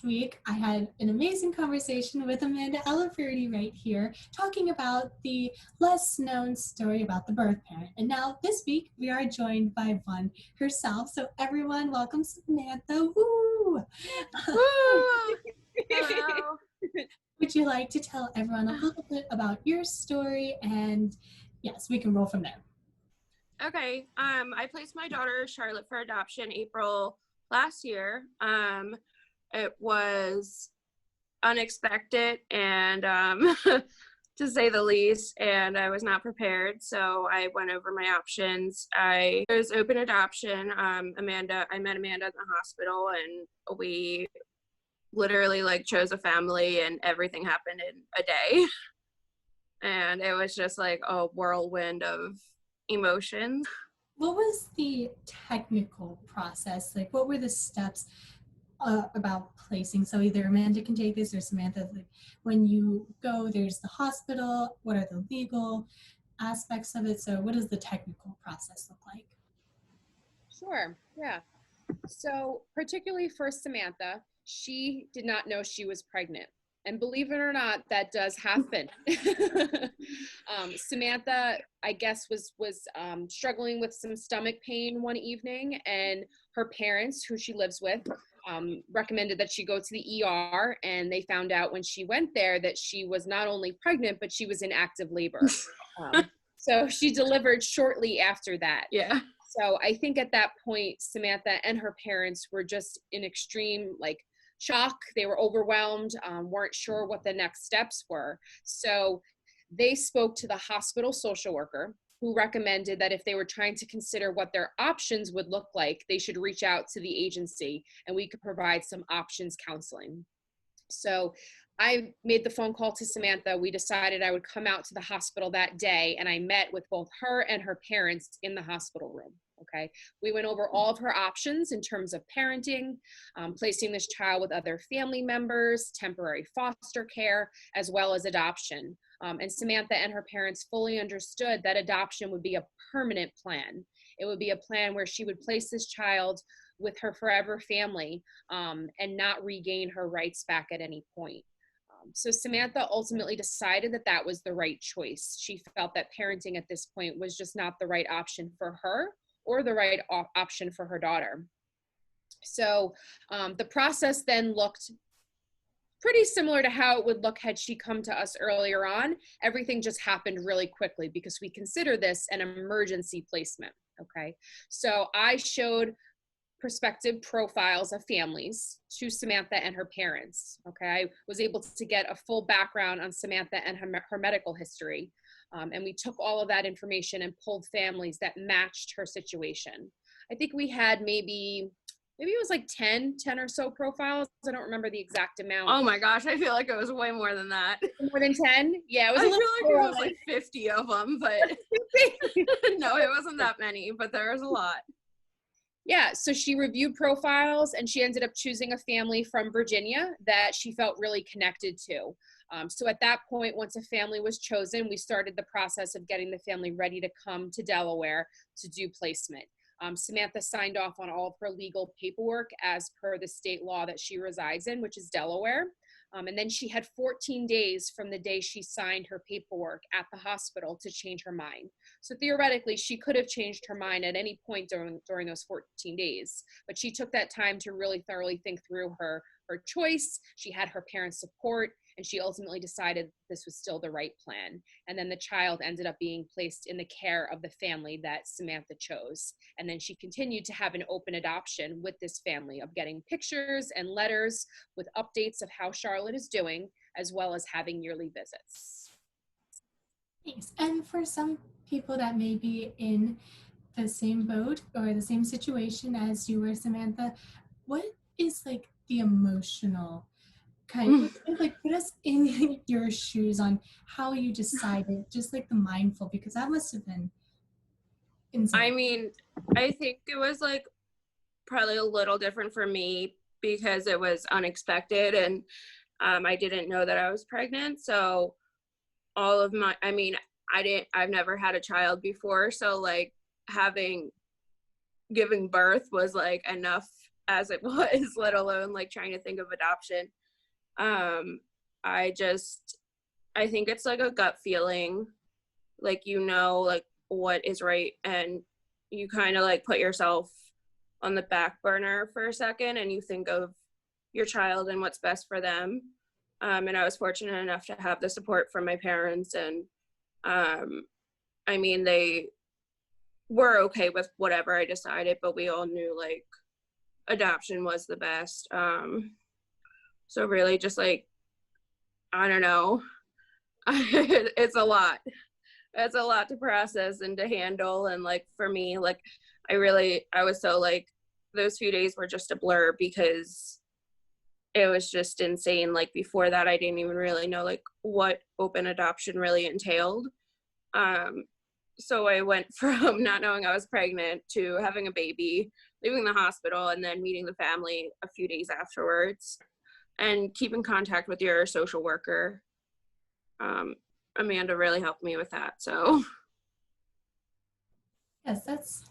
week, I had an amazing conversation with Amanda Ellerferty right here, talking about the less known story about the birth parent. And now this week, we are joined by one herself. So everyone, welcome Samantha. Woo! Woo! Hello. Would you like to tell everyone a little bit about your story? And yes, we can roll from there. Okay. I placed my daughter Charlotte for adoption April last year. It was unexpected and to say the least, and I was not prepared. So I went over my options. It was open adoption. I met Amanda at the hospital, and we literally chose a family, and everything happened in a day. And it was just like a whirlwind of emotions. What was the technical process? Like, what were the steps about placing? So either Amanda can take this or Samantha. Like, when you go, there's the hospital. What are the legal aspects of it? So what does the technical process look like? Sure, yeah. So particularly for Samantha, she did not know she was pregnant. And believe it or not, that does happen. Samantha, I guess, was struggling with some stomach pain one evening, and her parents, who she lives with, recommended that she go to the ER, and they found out when she went there that she was not only pregnant, but she was in active labor. So she delivered shortly after that. Yeah. So I think at that point, Samantha and her parents were just in extreme shock. They were overwhelmed, weren't sure what the next steps were. So they spoke to the hospital social worker, who recommended that if they were trying to consider what their options would look like, they should reach out to the agency and we could provide some options counseling. So I made the phone call to Samantha. We decided I would come out to the hospital that day, and I met with both her and her parents in the hospital room. Okay. We went over all of her options in terms of parenting, placing this child with other family members, temporary foster care, as well as adoption. And Samantha and her parents fully understood that adoption would be a permanent plan. It would be a plan where she would place this child with her forever family, and not regain her rights back at any point. So Samantha ultimately decided that that was the right choice. She felt that parenting at this point was just not the right option for her or the right option for her daughter. So the process then looked pretty similar to how it would look had she come to us earlier on. Everything just happened really quickly because we consider this an emergency placement. Okay. So I showed prospective profiles of families to Samantha and her parents. Okay, I was able to get a full background on Samantha and her medical history. And we took all of that information and pulled families that matched her situation. I think we had maybe it was 10 or so profiles. I don't remember the exact amount. Oh my gosh, I feel like it was way more than that. More than 10? Yeah, it was I feel like it was 50 of them, but no, it wasn't that many, but there was a lot. Yeah, so she reviewed profiles and she ended up choosing a family from Virginia that she felt really connected to. So at that point, once a family was chosen, we started the process of getting the family ready to come to Delaware to do placement. Samantha signed off on all of her legal paperwork as per the state law that she resides in, which is Delaware. And then she had 14 days from the day she signed her paperwork at the hospital to change her mind. So theoretically, she could have changed her mind at any point during those 14 days. But she took that time to really thoroughly think through her choice. She had her parents' support, and she ultimately decided this was still the right plan. And then the child ended up being placed in the care of the family that Samantha chose. And then she continued to have an open adoption with this family of getting pictures and letters with updates of how Charlotte is doing, as well as having yearly visits. Thanks. And for some people that may be in the same boat or the same situation as you were, Samantha, what is the emotional kind of put us in your shoes on how you decided, just the mindful, because that must have been insane. I mean, I think it was probably a little different for me because it was unexpected and I didn't know that I was pregnant. So all of my, I've never had a child before. So giving birth was enough as it was, let alone like trying to think of adoption. I think it's like a gut feeling, like, like what is right, and you kind of like put yourself on the back burner for a second and you think of your child and what's best for them. And I was fortunate enough to have the support from my parents, and I mean, they were okay with whatever I decided, but we all knew like adoption was the best. So really just like, I don't know, it's a lot. It's a lot to process and to handle. And like for me, like I was so like, those few days were just a blur because it was just insane. Like before that, I didn't even really know like what open adoption really entailed. So I went from not knowing I was pregnant to having a baby, leaving the hospital, and then meeting the family a few days afterwards, and keep in contact with your social worker. Amanda really helped me with that. So Yes,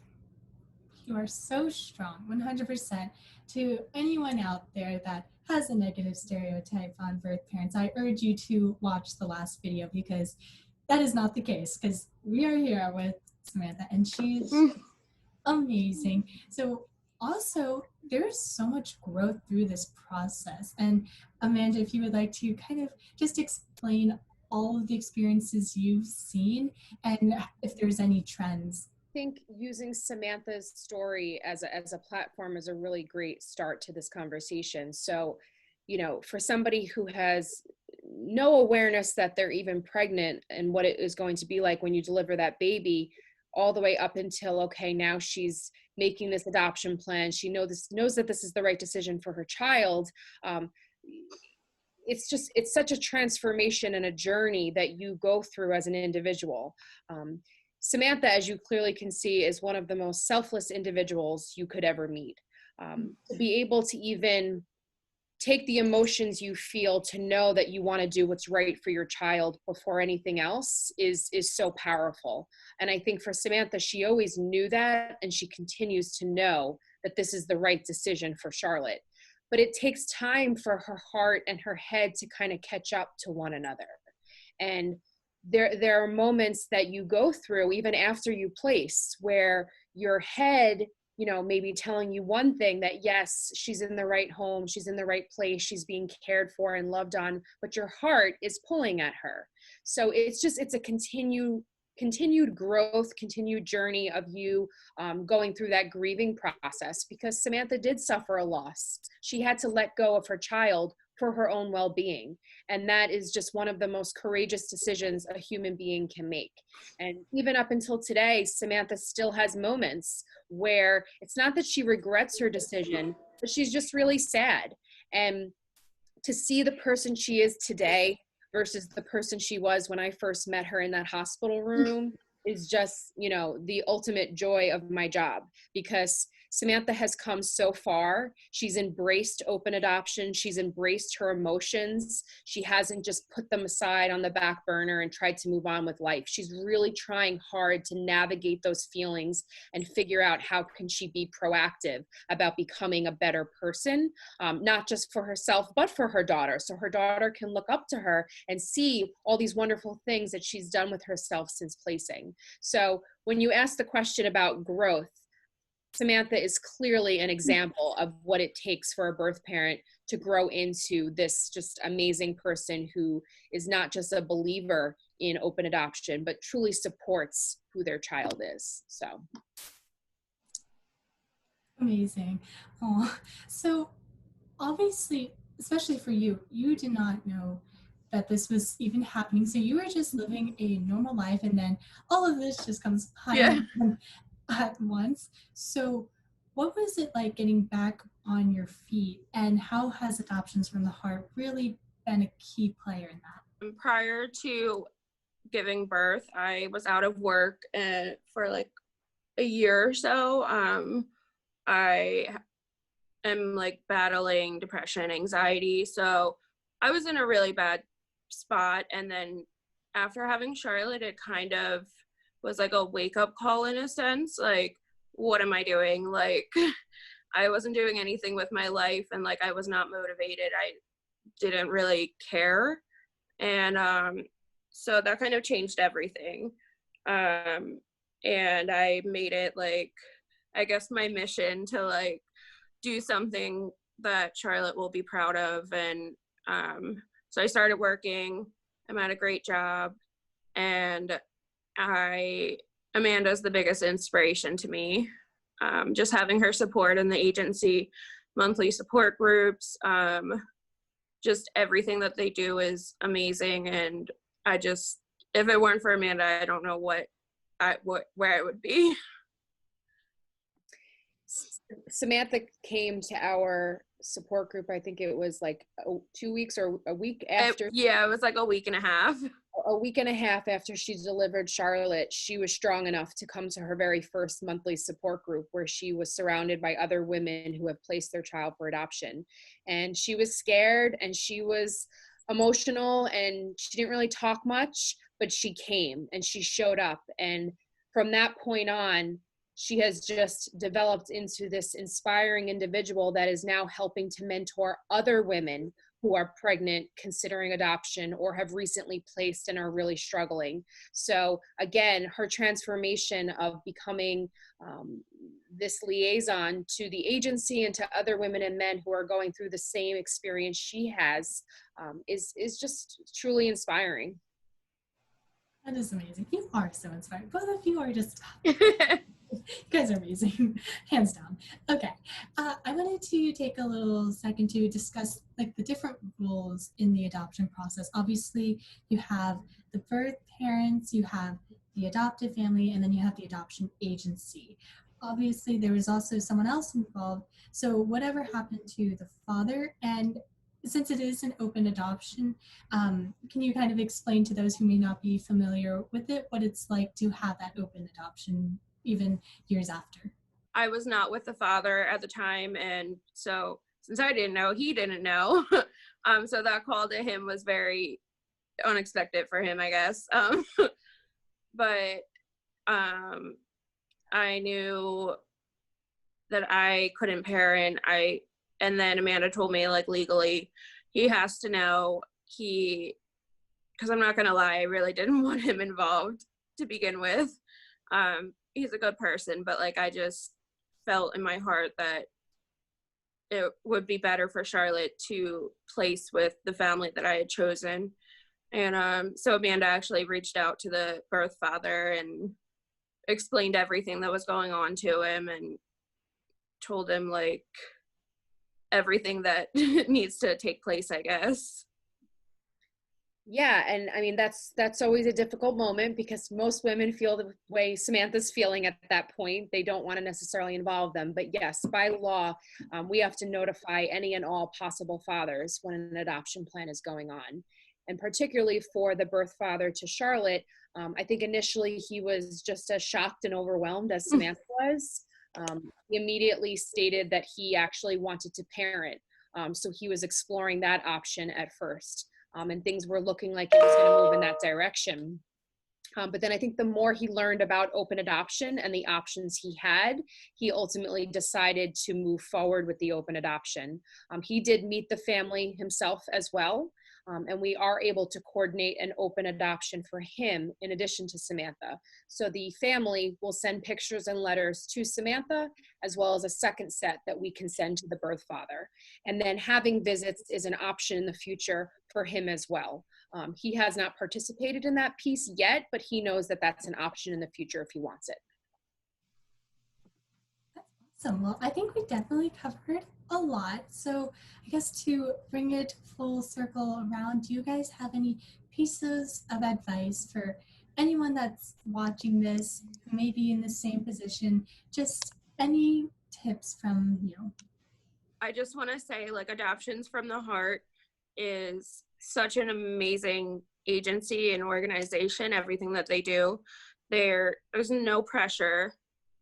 you are so strong, 100%. To anyone out there that has a negative stereotype on birth parents, I urge you to watch the last video, because that is not the case, because we are here with Samantha and she's amazing. So also, there's so much growth through this process. And Amanda, if you would like to kind of just explain all of the experiences you've seen and if there's any trends. I think using Samantha's story as a platform is a really great start to this conversation. So, for somebody who has no awareness that they're even pregnant and what it is going to be like when you deliver that baby, all the way up until, okay, now she's making this adoption plan. She knows that this is the right decision for her child. It's such a transformation and a journey that you go through as an individual. Samantha, as you clearly can see, is one of the most selfless individuals you could ever meet. To be able to even take the emotions you feel to know that you want to do what's right for your child before anything else is so powerful. And I think for Samantha, she always knew that, and she continues to know that this is the right decision for Charlotte. But it takes time for her heart and her head to kind of catch up to one another. And there are moments that you go through even after you place where your head, maybe telling you one thing, that yes, she's in the right home, she's in the right place, she's being cared for and loved on, but your heart is pulling at her. So it's a continued growth, continued journey of you going through that grieving process, because Samantha did suffer a loss. She had to let go of her child for her own well-being. And that is just one of the most courageous decisions a human being can make. And even up until today, Samantha still has moments where it's not that she regrets her decision, but she's just really sad. And to see the person she is today versus the person she was when I first met her in that hospital room is just, the ultimate joy of my job, because Samantha has come so far. She's embraced open adoption. She's embraced her emotions. She hasn't just put them aside on the back burner and tried to move on with life. She's really trying hard to navigate those feelings and figure out how can she be proactive about becoming a better person, not just for herself, but for her daughter. So her daughter can look up to her and see all these wonderful things that she's done with herself since placing. So when you ask the question about growth, Samantha is clearly an example of what it takes for a birth parent to grow into this just amazing person who is not just a believer in open adoption, but truly supports who their child is. So Amazing. Oh, so obviously, especially for you, you did not know that this was even happening. So you were just living a normal life, and then all of this just comes piling at once. So what was it like getting back on your feet, and how has Adoptions from the Heart really been a key player in that? Prior to giving birth, I was out of work for like a year or so. I am like battling depression, anxiety. So I was in a really bad spot. And then after having Charlotte, it kind of was like a wake up call in a sense. Like, what am I doing? Like, I wasn't doing anything with my life, and like I was not motivated. I didn't really care. And so that kind of changed everything. And I made it like, I guess, my mission to like do something that Charlotte will be proud of. And so I started working. I'm at a great job, and Amanda's the biggest inspiration to me. Just having her support in the agency, monthly support groups, just everything that they do is amazing. And I just, if it weren't for Amanda, I don't know where I would be. Samantha came to our support group, I think it was like 2 weeks or a week after. Yeah, it was like a week and a half. A week and a half after she delivered Charlotte, she was strong enough to come to her very first monthly support group, where she was surrounded by other women who have placed their child for adoption. And she was scared and she was emotional and she didn't really talk much, but she came and she showed up. And from that point on, she has just developed into this inspiring individual that is now helping to mentor other women who are pregnant, considering adoption, or have recently placed and are really struggling. So again, her transformation of becoming this liaison to the agency and to other women and men who are going through the same experience she has is just truly inspiring. That is amazing. You are so inspiring. Both of you are just, you guys are amazing, hands down. Okay, I wanted to take a little second to discuss like the different roles in the adoption process. Obviously, you have the birth parents, you have the adoptive family, and then you have the adoption agency. Obviously, there was also someone else involved. So whatever happened to the father, and since it is an open adoption, can you kind of explain to those who may not be familiar with it what it's like to have that open adoption even years after? I was not with the father at the time, and so since I didn't know, he didn't know. So that call to him was very unexpected for him, I guess. But I knew that I couldn't parent. And then Amanda told me, like, legally, he has to know. Because I'm not gonna lie, I really didn't want him involved to begin with. He's a good person, but like I just felt in my heart that it would be better for Charlotte to place with the family that I had chosen. And so Amanda actually reached out to the birth father and explained everything that was going on to him and told him like everything that needs to take place, I guess. Yeah, and I mean that's always a difficult moment because most women feel the way Samantha's feeling at that point. They don't want to necessarily involve them, but yes, by law, we have to notify any and all possible fathers when an adoption plan is going on. And particularly for the birth father to Charlotte, I think initially he was just as shocked and overwhelmed as Samantha was. He immediately stated that he actually wanted to parent, so he was exploring that option at first. And things were looking like it was going to move in that direction. But then I think the more he learned about open adoption and the options he had, he ultimately decided to move forward with the open adoption. He did meet the family himself as well. And we are able to coordinate an open adoption for him in addition to Samantha. So the family will send pictures and letters to Samantha, as well as a second set that we can send to the birth father. And then having visits is an option in the future for him as well. He has not participated in that piece yet, but he knows that that's an option in the future if he wants it. That's awesome. Well, I think we definitely covered a lot. So I guess to bring it full circle around, do you guys have any pieces of advice for anyone that's watching this who may be in the same position? Just any tips from you? I just want to say, like, Adoptions from the Heart is such an amazing agency and organization. Everything that they do, there's no pressure.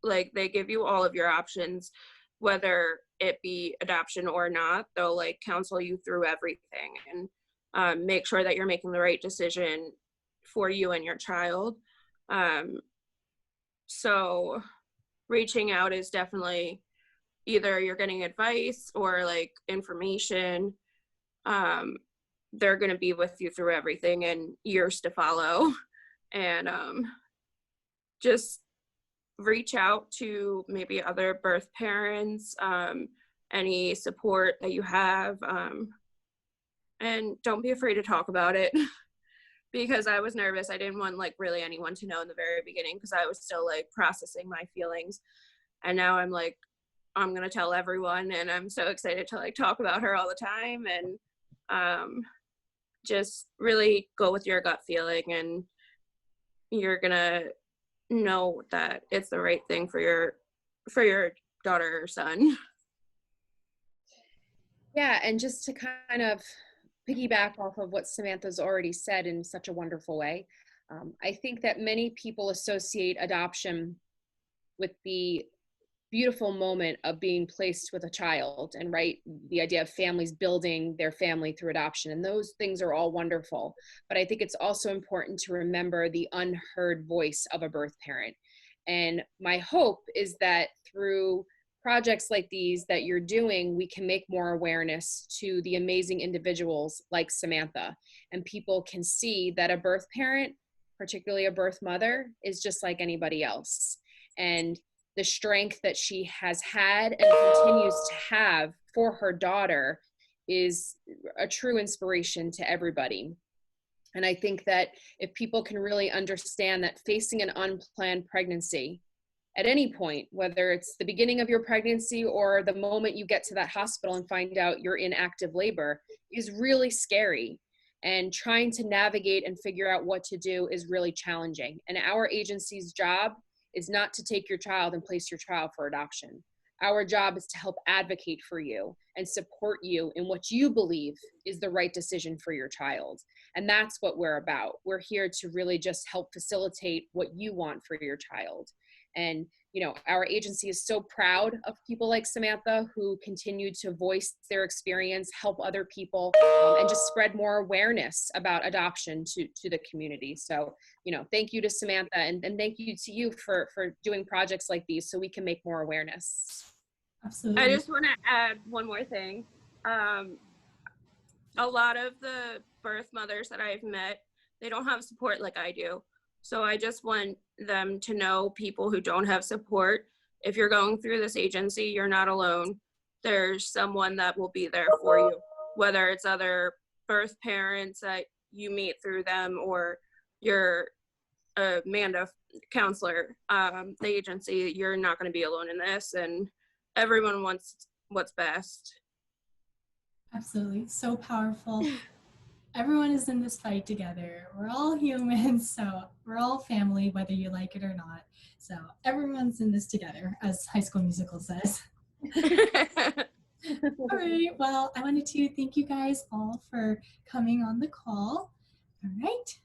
Like, they give you all of your options, whether it be adoption or not. They'll like counsel you through everything and make sure that you're making the right decision for you and your child. So reaching out is definitely either you're getting advice or like information. They're going to be with you through everything and years to follow. And just reach out to maybe other birth parents, any support that you have, and don't be afraid to talk about it. Because I was nervous. I didn't want like really anyone to know in the very beginning because I was still like processing my feelings. And now I'm like, I'm gonna tell everyone, and I'm so excited to like talk about her all the time. And just really go with your gut feeling, and you're gonna know that it's the right thing for your daughter or son. Yeah, and just to kind of piggyback off of what Samantha's already said in such a wonderful way, I think that many people associate adoption with the beautiful moment of being placed with a child, and right, the idea of families building their family through adoption, and those things are all wonderful. But I think it's also important to remember the unheard voice of a birth parent. And my hope is that through projects like these that you're doing, we can make more awareness to the amazing individuals like Samantha, and people can see that a birth parent, particularly a birth mother, is just like anybody else. And the strength that she has had and continues to have for her daughter is a true inspiration to everybody. And I think that if people can really understand that facing an unplanned pregnancy at any point, whether it's the beginning of your pregnancy or the moment you get to that hospital and find out you're in active labor, is really scary. And trying to navigate and figure out what to do is really challenging. And our agency's job is not to take your child and place your child for adoption. Our job is to help advocate for you and support you in what you believe is the right decision for your child. And that's what we're about. We're here to really just help facilitate what you want for your child. And, you know, our agency is so proud of people like Samantha who continue to voice their experience, help other people, and just spread more awareness about adoption to the community. So, you know, thank you to Samantha, and thank you to you for doing projects like these so we can make more awareness. Absolutely. I just want to add one more thing. A lot of the birth mothers that I've met, they don't have support like I do. So I just want them to know, people who don't have support, if you're going through this agency, you're not alone. There's someone that will be there for you, whether it's other birth parents that you meet through them or your Amanda counselor, the agency. You're not going to be alone in this, and everyone wants what's best. Absolutely. So powerful. Everyone is in this fight together. We're all humans, so we're all family, whether you like it or not. So everyone's in this together, as High School Musical says. All right. Well, I wanted to thank you guys all for coming on the call. All right.